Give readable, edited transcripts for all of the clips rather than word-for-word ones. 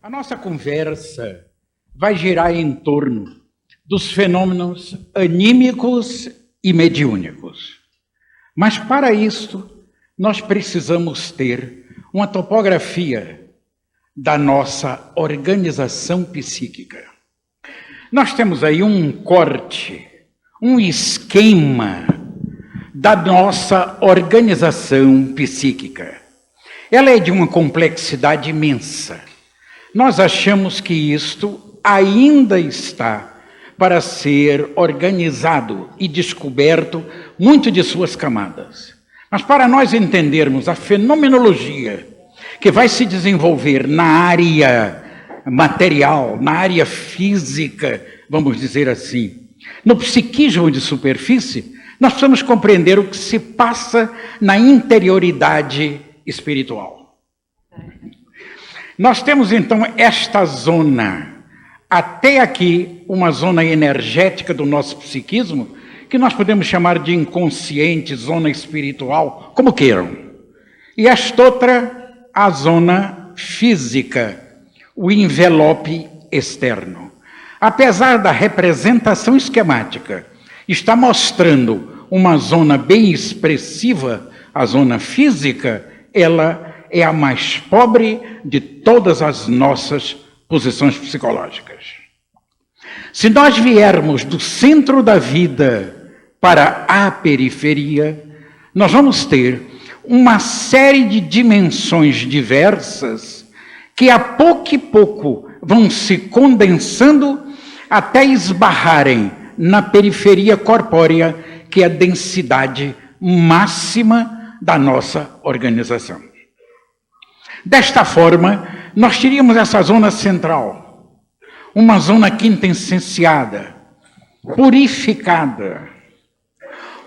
A nossa conversa vai girar em torno dos fenômenos anímicos e mediúnicos. Mas para isso, nós precisamos ter uma topografia da nossa organização psíquica. Nós temos aí um corte, um esquema da nossa organização psíquica. Ela é de uma complexidade imensa. Nós achamos que isto ainda está para ser organizado e descoberto muito de suas camadas. Mas para nós entendermos a fenomenologia que vai se desenvolver na área material, na área física, vamos dizer assim, no psiquismo de superfície, nós precisamos compreender o que se passa na interioridade espiritual. Nós temos então esta zona, até aqui, uma zona energética do nosso psiquismo, que nós podemos chamar de inconsciente, zona espiritual, como queiram. E esta outra, a zona física, o envelope externo. Apesar da representação esquemática, está mostrando uma zona bem expressiva, a zona física, ela é a mais pobre de todas as nossas posições psicológicas. Se nós viermos do centro da vida para a periferia, nós vamos ter uma série de dimensões diversas que a pouco e pouco vão se condensando até esbarrarem na periferia corpórea, que é a densidade máxima da nossa organização. Desta forma, nós teríamos essa zona central, uma zona quintessenciada, purificada,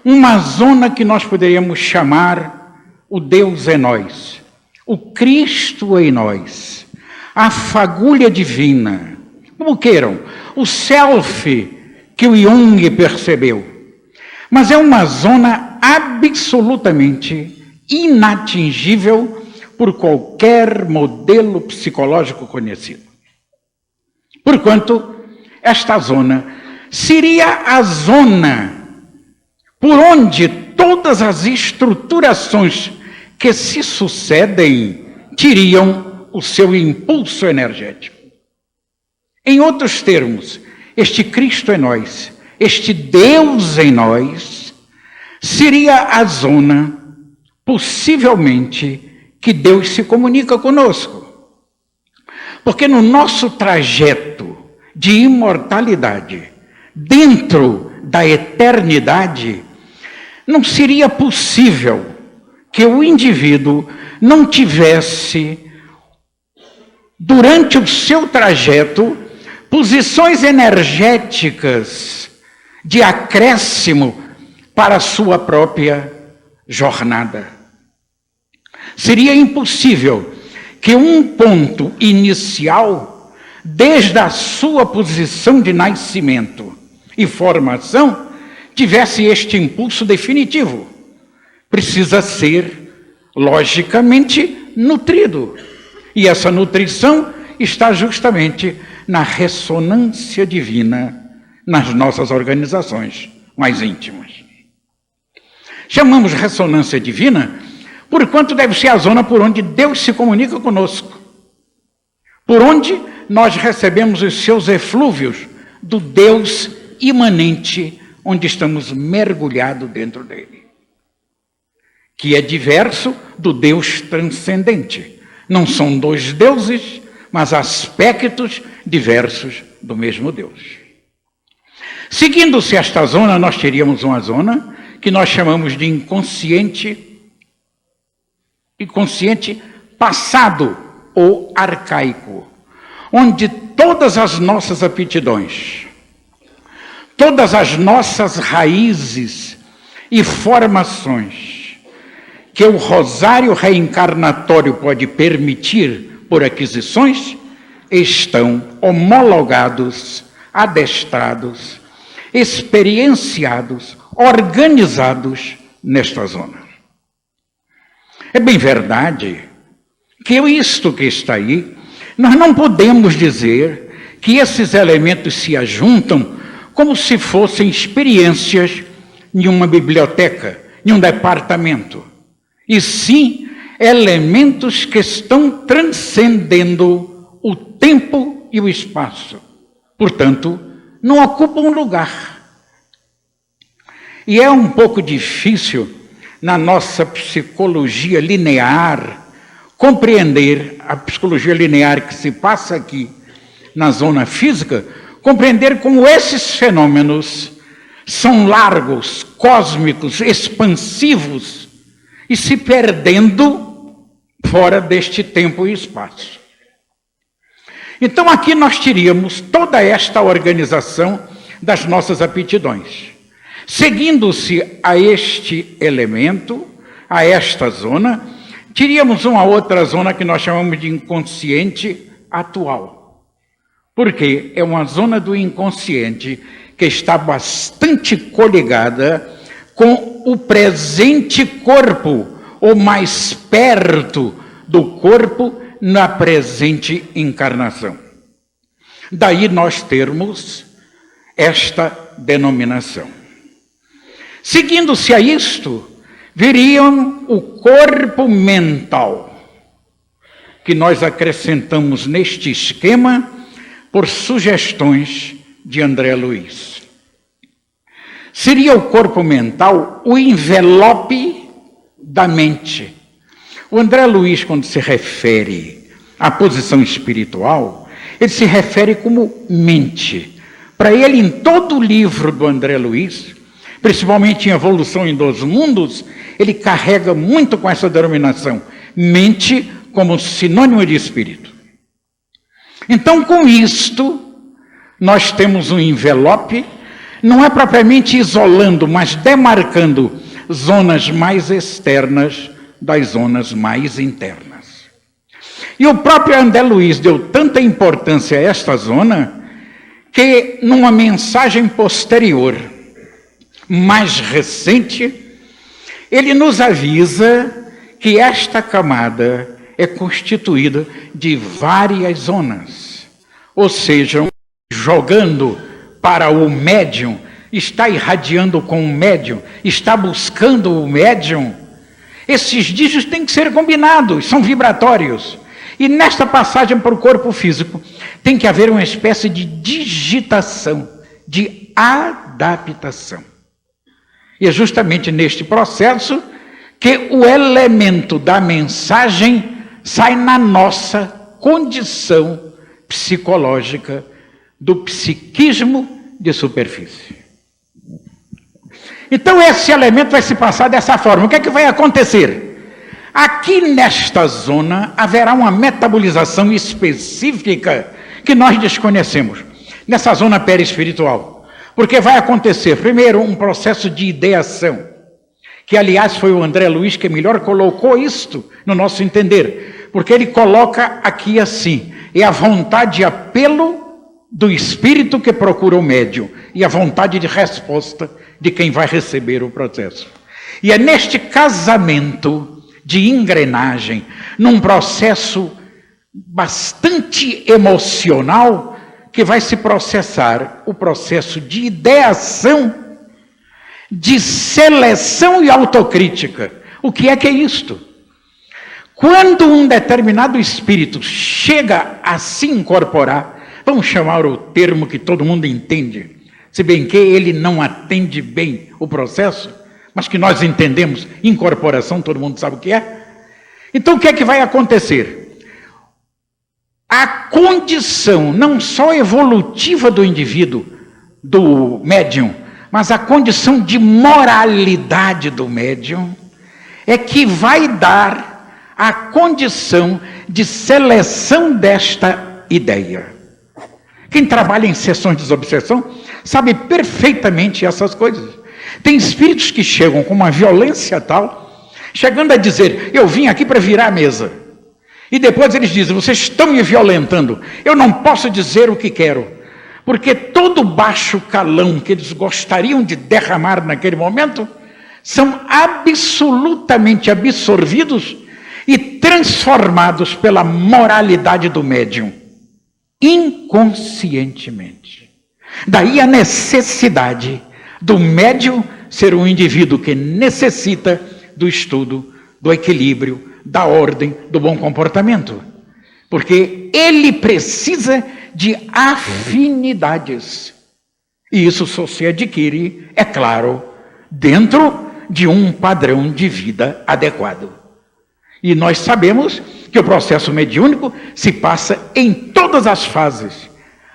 uma zona que nós poderíamos chamar o Deus em nós, o Cristo em nós, a fagulha divina, como queiram, o self que o Jung percebeu. Mas é uma zona absolutamente inatingível por qualquer modelo psicológico conhecido. Porquanto, esta zona seria a zona por onde todas as estruturações que se sucedem teriam o seu impulso energético. Em outros termos, este Cristo em nós, este Deus em nós, seria a zona, possivelmente, que Deus se comunica conosco. Porque no nosso trajeto de imortalidade, dentro da eternidade, não seria possível que o indivíduo não tivesse, durante o seu trajeto, posições energéticas de acréscimo para a sua própria jornada. Seria impossível que um ponto inicial, desde a sua posição de nascimento e formação, tivesse este impulso definitivo. Precisa ser, logicamente, nutrido. E essa nutrição está justamente na ressonância divina nas nossas organizações mais íntimas. Chamamos ressonância divina porquanto deve ser a zona por onde Deus se comunica conosco, por onde nós recebemos os seus eflúvios do Deus imanente, onde estamos mergulhados dentro dele, que é diverso do Deus transcendente. Não são dois deuses, mas aspectos diversos do mesmo Deus. Seguindo-se esta zona, nós teríamos uma zona que nós chamamos de inconsciente passado ou arcaico, onde todas as nossas aptidões, todas as nossas raízes e formações que o rosário reencarnatório pode permitir por aquisições, estão homologados, adestrados, experienciados, organizados nesta zona. É bem verdade que isto que está aí Nós não podemos dizer que esses elementos se ajuntam como se fossem experiências em uma biblioteca, em um departamento, e sim elementos que estão transcendendo o tempo e o espaço. Portanto, não ocupam lugar. E é um pouco difícil, na nossa psicologia linear, compreender a psicologia linear que se passa aqui na zona física, compreender como esses fenômenos são largos, cósmicos, expansivos e se perdendo fora deste tempo e espaço. Então aqui nós teríamos toda esta organização das nossas aptidões. Seguindo-se a este elemento, a esta zona, teríamos uma outra zona que nós chamamos de inconsciente atual. Porque é uma zona do inconsciente que está bastante coligada com o presente corpo, ou mais perto do corpo na presente encarnação. Daí nós termos esta denominação. Seguindo-se a isto, viriam o corpo mental, que nós acrescentamos neste esquema por sugestões de André Luiz. Seria o corpo mental o envelope da mente. O André Luiz, quando se refere à posição espiritual, ele se refere como mente. Para ele, em todo o livro do André Luiz, principalmente em Evolução em Dois Mundos, ele carrega muito com essa denominação, mente como sinônimo de espírito. Então, com isto, nós temos um envelope, não é propriamente isolando, mas demarcando zonas mais externas das zonas mais internas. E o próprio André Luiz deu tanta importância a esta zona, que numa mensagem posterior, mais recente, ele nos avisa que esta camada é constituída de várias zonas, ou seja, jogando para o médium, está irradiando com o médium, está buscando o médium. Esses dígitos têm que ser combinados, são vibratórios. E nesta passagem para o corpo físico, tem que haver uma espécie de digitação, de adaptação. E é justamente neste processo que o elemento da mensagem sai na nossa condição psicológica do psiquismo de superfície. Então esse elemento vai se passar dessa forma. O que é que vai acontecer? Aqui nesta zona haverá uma metabolização específica que nós desconhecemos, nessa zona perispiritual. Porque vai acontecer, primeiro, um processo de ideação, que aliás foi o André Luiz que melhor colocou isto no nosso entender, porque ele coloca aqui assim, é a vontade de apelo do espírito que procura o médium e a vontade de resposta de quem vai receber o processo. E é neste casamento de engrenagem, num processo bastante emocional, que vai se processar o processo de ideação, de seleção e autocrítica. O que é isto? Quando um determinado espírito chega a se incorporar, vamos chamar o termo que todo mundo entende, se bem que ele não atende bem o processo, mas que nós entendemos, incorporação, todo mundo sabe o que é. Então o que é que vai acontecer? A condição, não só evolutiva do indivíduo, do médium, mas a condição de moralidade do médium, é que vai dar a condição de seleção desta ideia. Quem trabalha em sessões de desobsessão sabe perfeitamente essas coisas. Tem espíritos que chegam com uma violência tal, chegando a dizer, eu vim aqui para virar a mesa. E depois eles dizem, vocês estão me violentando, eu não posso dizer o que quero. Porque todo baixo calão que eles gostariam de derramar naquele momento, são absolutamente absorvidos e transformados pela moralidade do médium, inconscientemente. Daí a necessidade do médium ser um indivíduo que necessita do estudo, do equilíbrio, da ordem, do bom comportamento. Porque ele precisa de afinidades. E isso só se adquire, é claro, dentro de um padrão de vida adequado. E nós sabemos que o processo mediúnico se passa em todas as fases,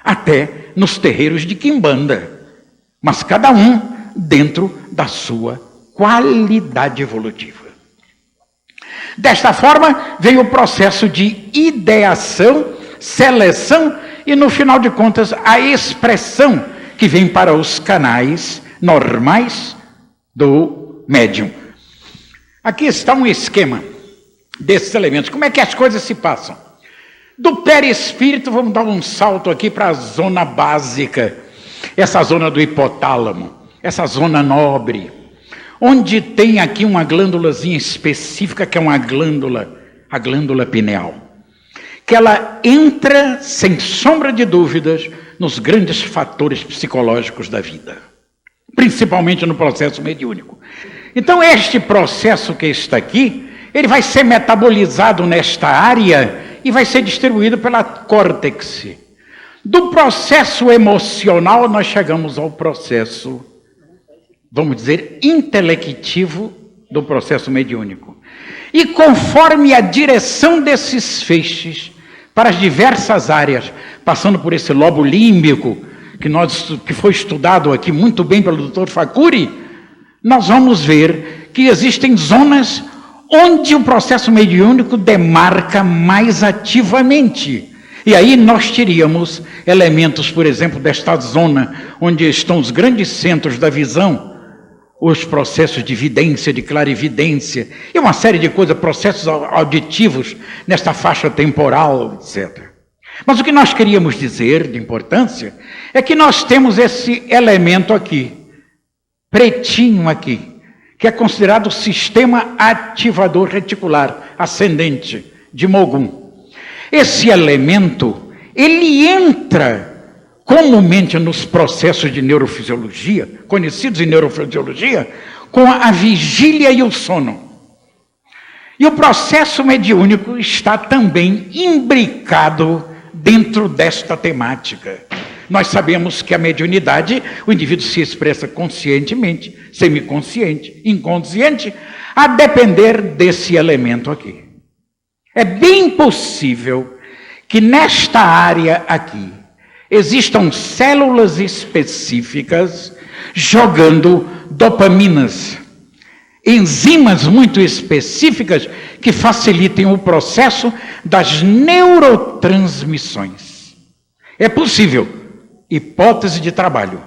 até nos terreiros de quimbanda, mas cada um dentro da sua qualidade evolutiva. Desta forma, veio o processo de ideação, seleção e, no final de contas, a expressão que vem para os canais normais do médium. Aqui está um esquema desses elementos. Como é que as coisas se passam? Do perispírito, vamos dar um salto aqui para a zona básica, essa zona do hipotálamo, essa zona nobre, onde tem aqui uma glândulazinha específica, que é uma glândula, a glândula pineal, que ela entra, sem sombra de dúvidas, nos grandes fatores psicológicos da vida, principalmente no processo mediúnico. Então, este processo que está aqui, ele vai ser metabolizado nesta área e vai ser distribuído pela córtex. Do processo emocional, nós chegamos ao processo, vamos dizer, intelectivo do processo mediúnico. E conforme a direção desses feixes para as diversas áreas, passando por esse lobo límbico, que foi estudado aqui muito bem pelo Dr. Facuri, nós vamos ver que existem zonas onde o processo mediúnico demarca mais ativamente. E aí nós teríamos elementos, por exemplo, desta zona onde estão os grandes centros da visão, os processos de vidência, de clarividência, e uma série de coisas, processos auditivos nesta faixa temporal, etc. Mas o que nós queríamos dizer de importância é que nós temos esse elemento aqui, pretinho aqui, que é considerado o sistema ativador reticular ascendente de Mogum. Esse elemento, ele entra comumente nos processos de neurofisiologia, conhecidos em neurofisiologia, com a vigília e o sono. E o processo mediúnico está também imbricado dentro desta temática. Nós sabemos que a mediunidade, o indivíduo se expressa conscientemente, semiconsciente, inconsciente, a depender desse elemento aqui. É bem possível que nesta área aqui existam células específicas jogando dopaminas, enzimas muito específicas que facilitem o processo das neurotransmissões. É possível, hipótese de trabalho.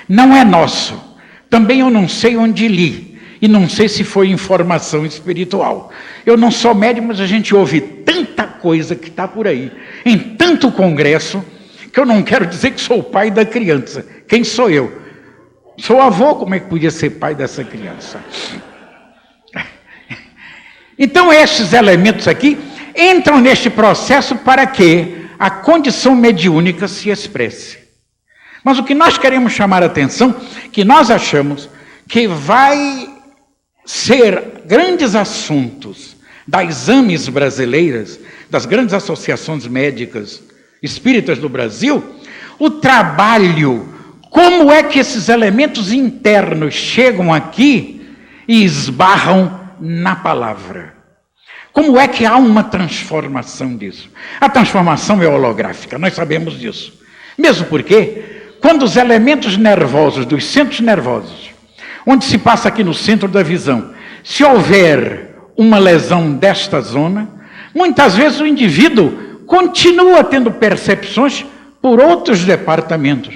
Não é nosso. Também eu não sei onde li, e não sei se foi informação espiritual. Eu não sou médium, mas a gente ouve tanta coisa que está por aí, em tanto congresso, que eu não quero dizer que sou o pai da criança. Quem sou eu? Sou avô, como é que podia ser pai dessa criança? Então, esses elementos aqui entram neste processo para que a condição mediúnica se expresse. Mas o que nós queremos chamar a atenção, que nós achamos que vai ser grandes assuntos das exames brasileiras, das grandes associações médicas espíritas do Brasil, o trabalho, como é que esses elementos internos chegam aqui e esbarram na palavra. Como é que há uma transformação disso? A transformação é holográfica, nós sabemos disso. Mesmo porque, quando os elementos nervosos, dos centros nervosos, onde se passa aqui no centro da visão, se houver uma lesão desta zona, muitas vezes o indivíduo continua tendo percepções por outros departamentos.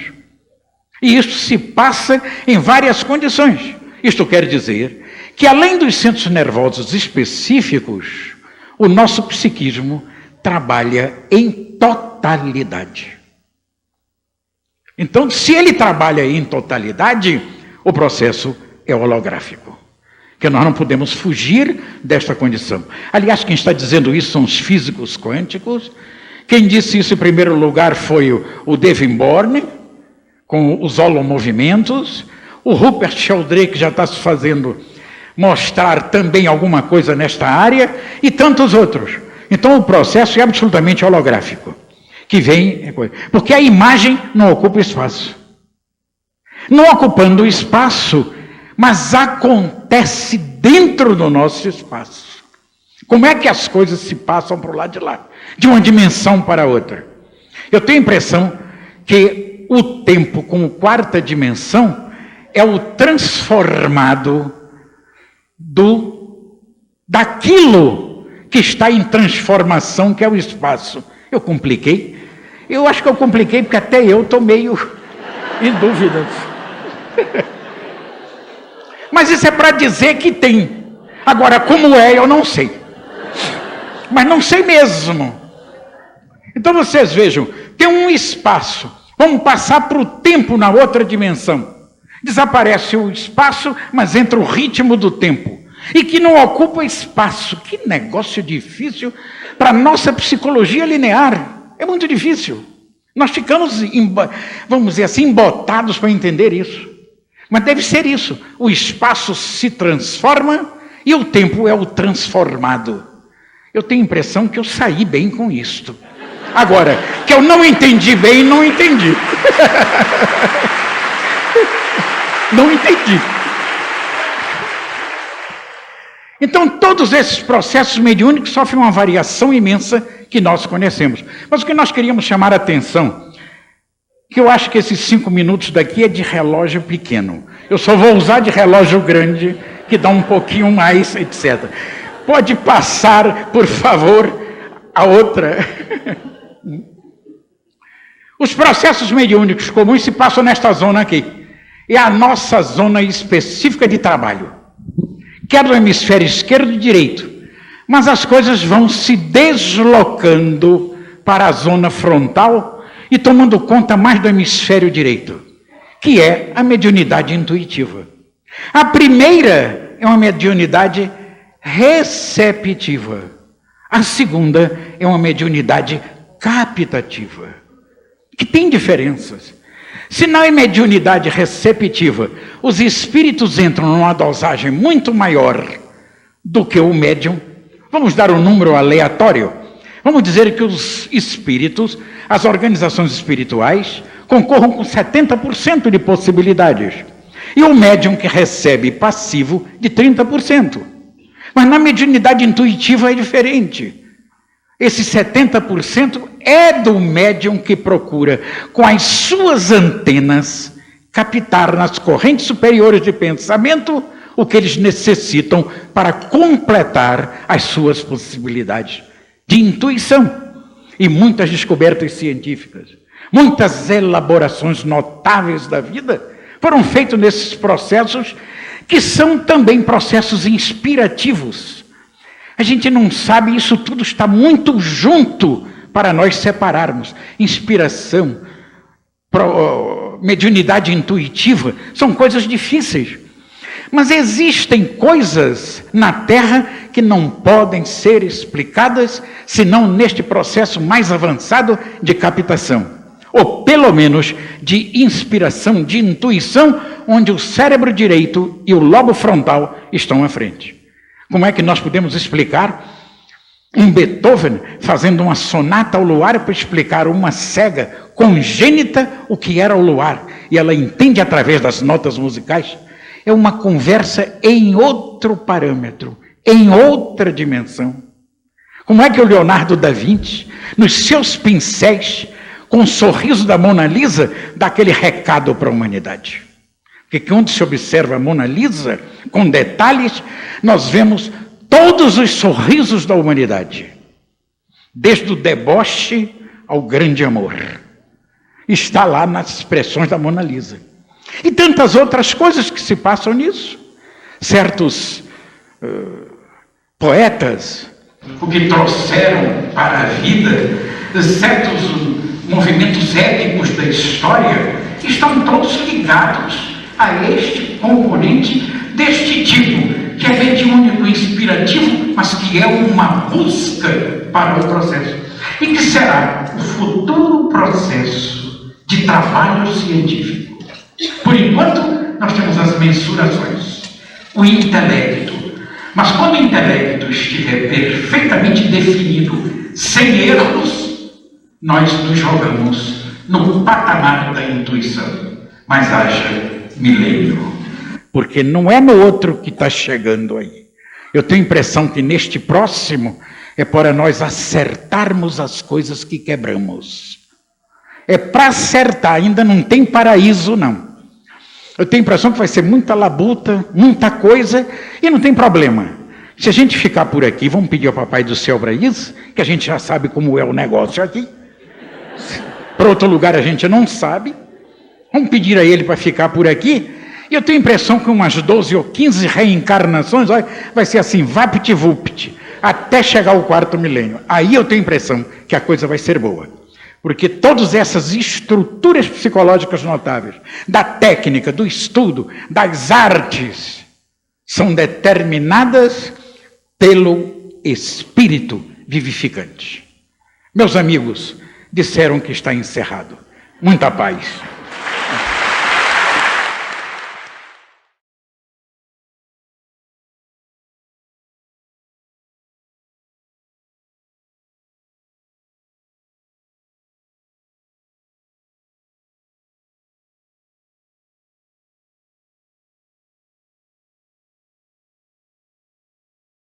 E isso se passa em várias condições. Isto quer dizer que, além dos centros nervosos específicos, o nosso psiquismo trabalha em totalidade. Então, se ele trabalha em totalidade, o processo é holográfico. que nós não podemos fugir desta condição. Aliás, quem está dizendo isso são os físicos quânticos. Quem disse isso em primeiro lugar foi o Devenborn, com os holomovimentos. O Rupert Sheldrake já está se fazendo mostrar também alguma coisa nesta área, e tantos outros. Então o processo é absolutamente holográfico, que vem, porque a imagem não ocupa espaço. Não ocupando o espaço, mas acontece dentro do nosso espaço. Como é que as coisas se passam para o lado de lá? De uma dimensão para outra. Eu tenho a impressão que o tempo como quarta dimensão é o transformado daquilo que está em transformação, que é o espaço. Eu compliquei? Eu acho que eu compliquei porque até eu estou meio em dúvidas. Mas isso é para dizer que tem. Agora, como é, eu não sei. Mas não sei mesmo. Então vocês vejam, tem um espaço. Vamos passar para o tempo na outra dimensão. Desaparece o espaço, mas entra o ritmo do tempo. E que não ocupa espaço. Que negócio difícil para a nossa psicologia linear. É muito difícil. Nós ficamos, vamos dizer assim, embotados para entender isso. Mas deve ser isso. O espaço se transforma e o tempo é o transformado. Eu tenho a impressão que eu saí bem com isto. Agora, que eu não entendi bem, não entendi. Não entendi. Então, todos esses processos mediúnicos sofrem uma variação imensa que nós conhecemos. Mas o que nós queríamos chamar a atenção, que eu acho que esses 5 minutos daqui é de relógio pequeno. Eu só vou usar de relógio grande, que dá um pouquinho mais, etc. Pode passar, por favor, a outra. Os processos mediúnicos comuns se passam nesta zona aqui. É a nossa zona específica de trabalho. Quer do hemisfério esquerdo e direito. Mas as coisas vão se deslocando para a zona frontal e tomando conta mais do hemisfério direito, que é a mediunidade intuitiva. A primeira é uma mediunidade receptiva. A segunda é uma mediunidade captativa, que tem diferenças. Se não é mediunidade receptiva, os espíritos entram numa dosagem muito maior do que o médium. Vamos dar um número aleatório. Vamos dizer que os espíritos, as organizações espirituais, concorram com 70% de possibilidades. E o médium que recebe passivo de 30%. Mas na mediunidade intuitiva é diferente. Esse 70% é do médium que procura, com as suas antenas, captar nas correntes superiores de pensamento o que eles necessitam para completar as suas possibilidades de intuição. E muitas descobertas científicas, muitas elaborações notáveis da vida foram feitas nesses processos, que são também processos inspirativos. A gente não sabe, isso tudo está muito junto para nós separarmos. Inspiração, mediunidade intuitiva, são coisas difíceis. Mas existem coisas na Terra que não podem ser explicadas, senão neste processo mais avançado de captação. Ou pelo menos de inspiração, de intuição, onde o cérebro direito e o lobo frontal estão à frente. Como é que nós podemos explicar um Beethoven fazendo uma sonata ao luar para explicar uma cega congênita o que era o luar? E ela entende através das notas musicais. É uma conversa em outro parâmetro, em outra dimensão. Como é que o Leonardo da Vinci, nos seus pincéis, com o sorriso da Mona Lisa, dá aquele recado para a humanidade? Porque quando se observa a Mona Lisa, com detalhes, nós vemos todos os sorrisos da humanidade. Desde o deboche ao grande amor. Está lá nas expressões da Mona Lisa. E tantas outras coisas que se passam nisso. Certos poetas, o que trouxeram para a vida, certos movimentos éticos da história, estão todos ligados a este componente deste tipo, que é mediúnico e inspirativo, mas que é uma busca para o processo. E que será o futuro processo de trabalho científico. Por enquanto, nós temos as mensurações, o intelecto. Mas quando o intelecto estiver perfeitamente definido, sem erros, nós nos jogamos no patamar da intuição. Mas haja milênio. Porque não é no outro que está chegando aí. Eu tenho a impressão que neste próximo é para nós acertarmos as coisas que quebramos. É para acertar, ainda não tem paraíso não. Eu tenho a impressão que vai ser muita labuta, muita coisa, e não tem problema. Se a gente ficar por aqui, vamos pedir ao Papai do Céu para isso, que a gente já sabe como é o negócio aqui. Para outro lugar a gente não sabe. Vamos pedir a ele para ficar por aqui. E eu tenho a impressão que umas 12 ou 15 reencarnações, olha, vai ser assim, vapt-vupt, até chegar ao 4º milênio. Aí eu tenho a impressão que a coisa vai ser boa. Porque todas essas estruturas psicológicas notáveis, da técnica, do estudo, das artes, são determinadas pelo Espírito vivificante. Meus amigos, disseram que está encerrado. Muita paz.